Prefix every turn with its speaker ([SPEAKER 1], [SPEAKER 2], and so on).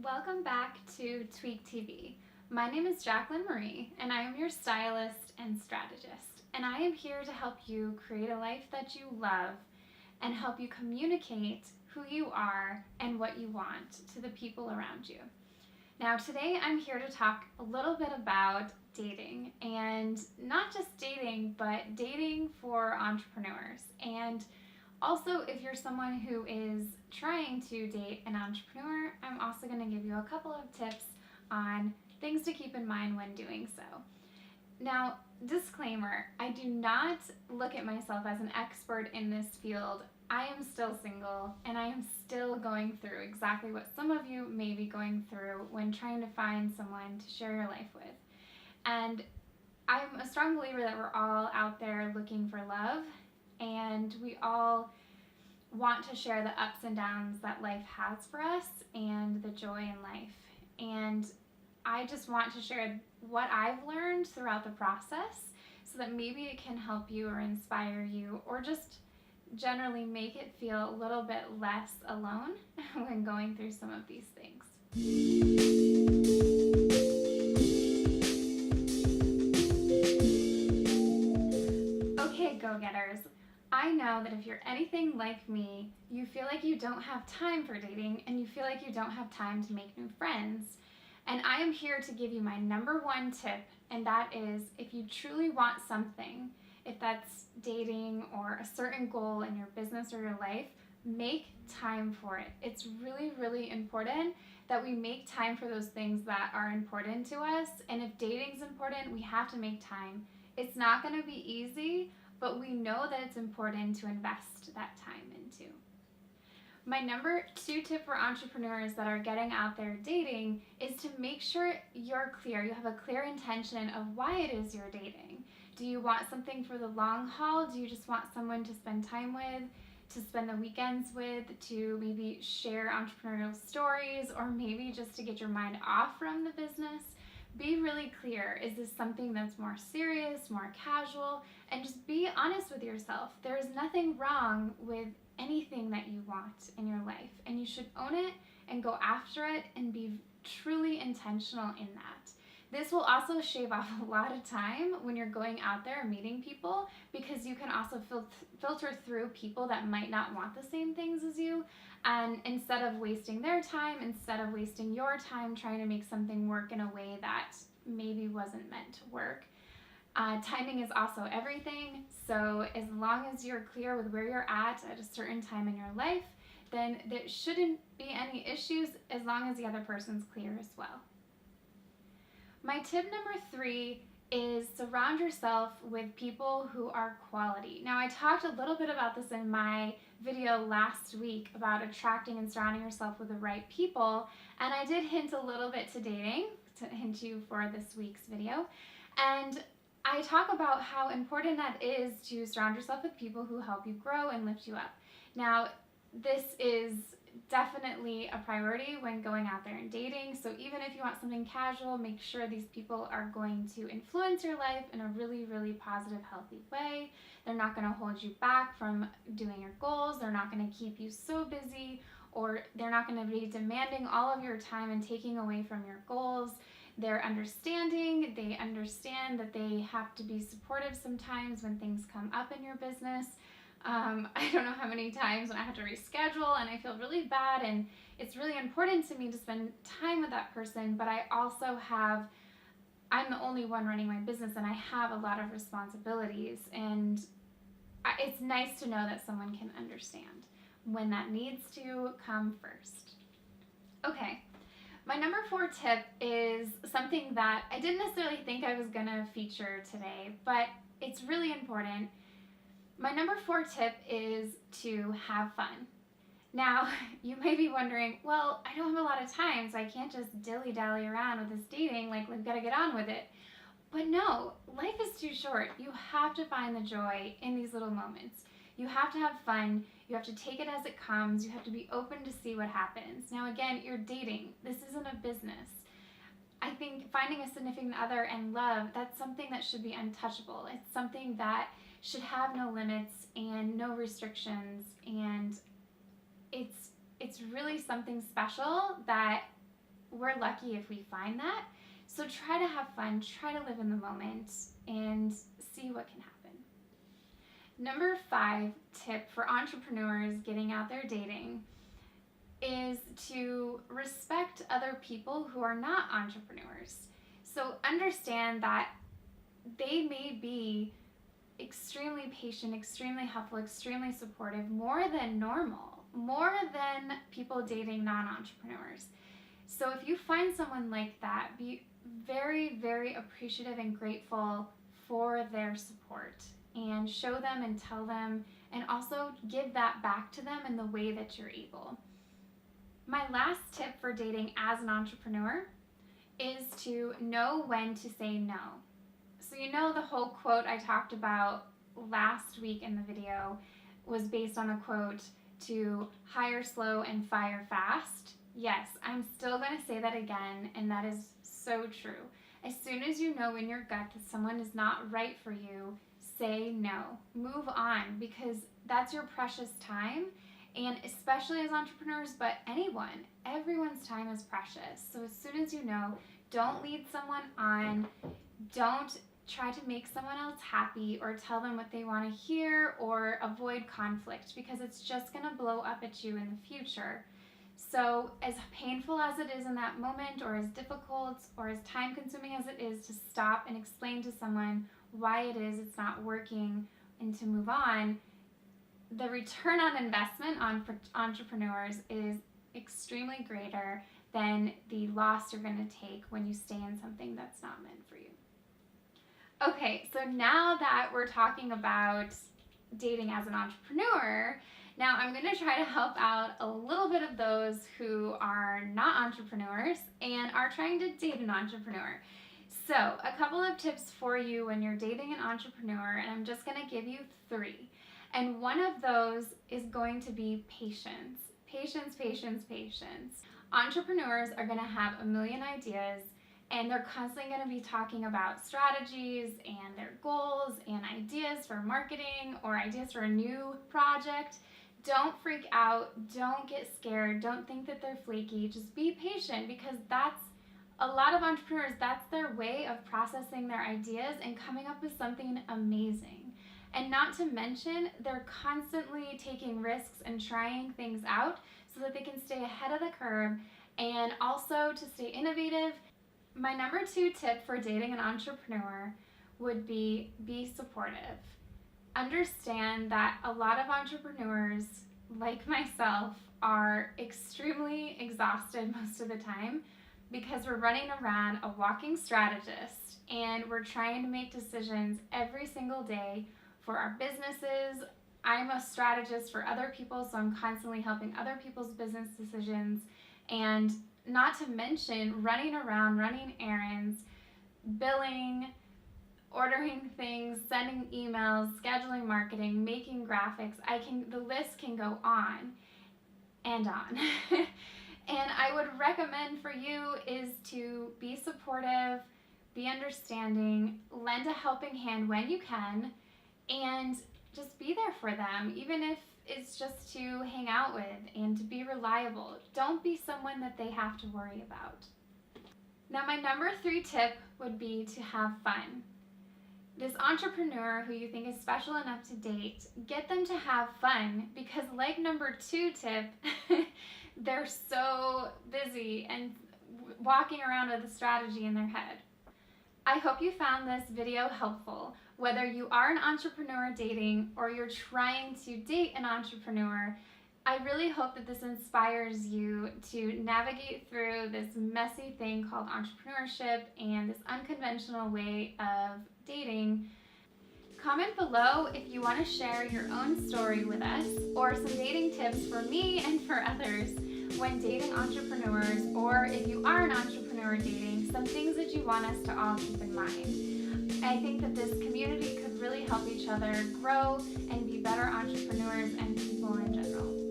[SPEAKER 1] Welcome back to Tweak TV. My name is Jacqueline Marie, and I am your stylist and strategist. And I am here to help you create a life that you love and help you communicate who you are and what you want to the people around you. Now, today I'm here to talk a little bit about dating, and not just dating, but dating for entrepreneurs. And also, if you're someone who is trying to date an entrepreneur, I'm also going to give you a couple of tips on things to keep in mind when doing so. Now, disclaimer, I do not look at myself as an expert in this field. I am still single, and I am still going through exactly what some of you may be going through when trying to find someone to share your life with. And I'm a strong believer that we're all out there looking for love, and we all want to share the ups and downs that life has for us and the joy in life. And I just want to share what I've learned throughout the process so that maybe it can help you or inspire you, or just generally make it feel a little bit less alone when going through some of these things. Okay, go-getters. I know that if you're anything like me, you feel like you don't have time for dating and you feel like you don't have time to make new friends. And I am here to give you my number one tip, and that is, if you truly want something, if that's dating or a certain goal in your business or your life, make time for it. It's really, really important that we make time for those things that are important to us. And if dating's important, we have to make time. It's not going to be easy, but we know that it's important to invest that time into. My number two tip for entrepreneurs that are getting out there dating is to make sure you're clear. You have a clear intention of why it is you're dating. Do you want something for the long haul? Do you just want someone to spend time with, to spend the weekends with, to maybe share entrepreneurial stories, or maybe just to get your mind off from the business? Be really clear. Is this something that's more serious, more casual? And just be honest with yourself. There is nothing wrong with anything that you want in your life, and you should own it and go after it and be truly intentional in that. This will also shave off a lot of time when you're going out there and meeting people, because you can also filter through people that might not want the same things as you, and instead of wasting their time, instead of wasting your time trying to make something work in a way that maybe wasn't meant to work. Timing is also everything, so as long as you're clear with where you're at a certain time in your life, then there shouldn't be any issues as long as the other person's clear as well. My tip number 3 is surround yourself with people who are quality. Now, I talked a little bit about this in my video last week about attracting and surrounding yourself with the right people, and I did hint a little bit to dating, to hint you for this week's video. And I talk about how important that is to surround yourself with people who help you grow and lift you up. Now, this is definitely a priority when going out there and dating. So even if you want something casual, make sure these people are going to influence your life in a really, really positive, healthy way. They're not going to hold you back from doing your goals. They're not going to keep you so busy, or they're not going to be demanding all of your time and taking away from your goals. They're understanding. They understand that they have to be supportive sometimes when things come up in your business. I don't know how many times when I have to reschedule and I feel really bad, and it's really important to me to spend time with that person, but I'm the only one running my business and I have a lot of responsibilities, and it's nice to know that someone can understand when that needs to come first. Okay. My number 4 tip is something that I didn't necessarily think I was going to feature today, but it's really important. My number 4 tip is to have fun. Now, you may be wondering, well, I don't have a lot of time, so I can't just dilly-dally around with this dating, like, we've got to get on with it. But no, life is too short. You have to find the joy in these little moments. You have to have fun. You have to take it as it comes. You have to be open to see what happens. Now, again, you're dating. This isn't a business. I think finding a significant other and love, that's something that should be untouchable. It's something that should have no limits and no restrictions, and it's really something special that we're lucky if we find that. So try to have fun, try to live in the moment, and see what can happen. Number 5 tip for entrepreneurs getting out there dating is to respect other people who are not entrepreneurs. So understand that they may be extremely patient, extremely helpful, extremely supportive, more than normal, more than people dating non-entrepreneurs. So if you find someone like that, be very, very appreciative and grateful for their support, and show them and tell them, and also give that back to them in the way that you're able. My last tip for dating as an entrepreneur is to know when to say no. So you know the whole quote I talked about last week in the video was based on a quote to hire slow and fire fast. Yes, I'm still going to say that again, and that is so true. As soon as you know in your gut that someone is not right for you, say no. Move on, because that's your precious time. And especially as entrepreneurs, but everyone's time is precious. So as soon as you know, don't lead someone on, don't try to make someone else happy or tell them what they want to hear or avoid conflict, because it's just going to blow up at you in the future. So as painful as it is in that moment, or as difficult or as time consuming as it is to stop and explain to someone why it is it's not working and to move on, the return on investment on entrepreneurs is extremely greater than the loss you're going to take when you stay in something that's not meant for you. Okay, so now that we're talking about dating as an entrepreneur, now I'm going to try to help out a little bit of those who are not entrepreneurs and are trying to date an entrepreneur. So a couple of tips for you when you're dating an entrepreneur, and I'm just going to give you 3. And one of those is going to be patience. Patience, patience, patience. Entrepreneurs are going to have a million ideas, and they're constantly going to be talking about strategies and their goals and ideas for marketing or ideas for a new project. Don't freak out. Don't get scared. Don't think that they're flaky. Just be patient, because that's a lot of entrepreneurs, that's their way of processing their ideas and coming up with something amazing. And not to mention, they're constantly taking risks and trying things out so that they can stay ahead of the curve and also to stay innovative. My number 2 tip for dating an entrepreneur would be supportive. Understand that a lot of entrepreneurs, like myself, are extremely exhausted most of the time, because we're running around a walking strategist and we're trying to make decisions every single day for our businesses. I'm a strategist for other people, so I'm constantly helping other people's business decisions, and not to mention running around, running errands, billing, ordering things, sending emails, scheduling marketing, making graphics. The list can go on and on. And I would recommend for you is to be supportive, be understanding, lend a helping hand when you can, and just be there for them, even if it's just to hang out with, and to be reliable. Don't be someone that they have to worry about. Now, my number 3 tip would be to have fun. This entrepreneur who you think is special enough to date, get them to have fun, because like number 2 tip, they're so busy and walking around with a strategy in their head. I hope you found this video helpful. Whether you are an entrepreneur dating or you're trying to date an entrepreneur, I really hope that this inspires you to navigate through this messy thing called entrepreneurship and this unconventional way of dating. Comment below if you want to share your own story with us, or some dating tips for me and for others when dating entrepreneurs, or if you are an entrepreneur dating, some things that you want us to all keep in mind. I think that this community could really help each other grow and be better entrepreneurs and people in general.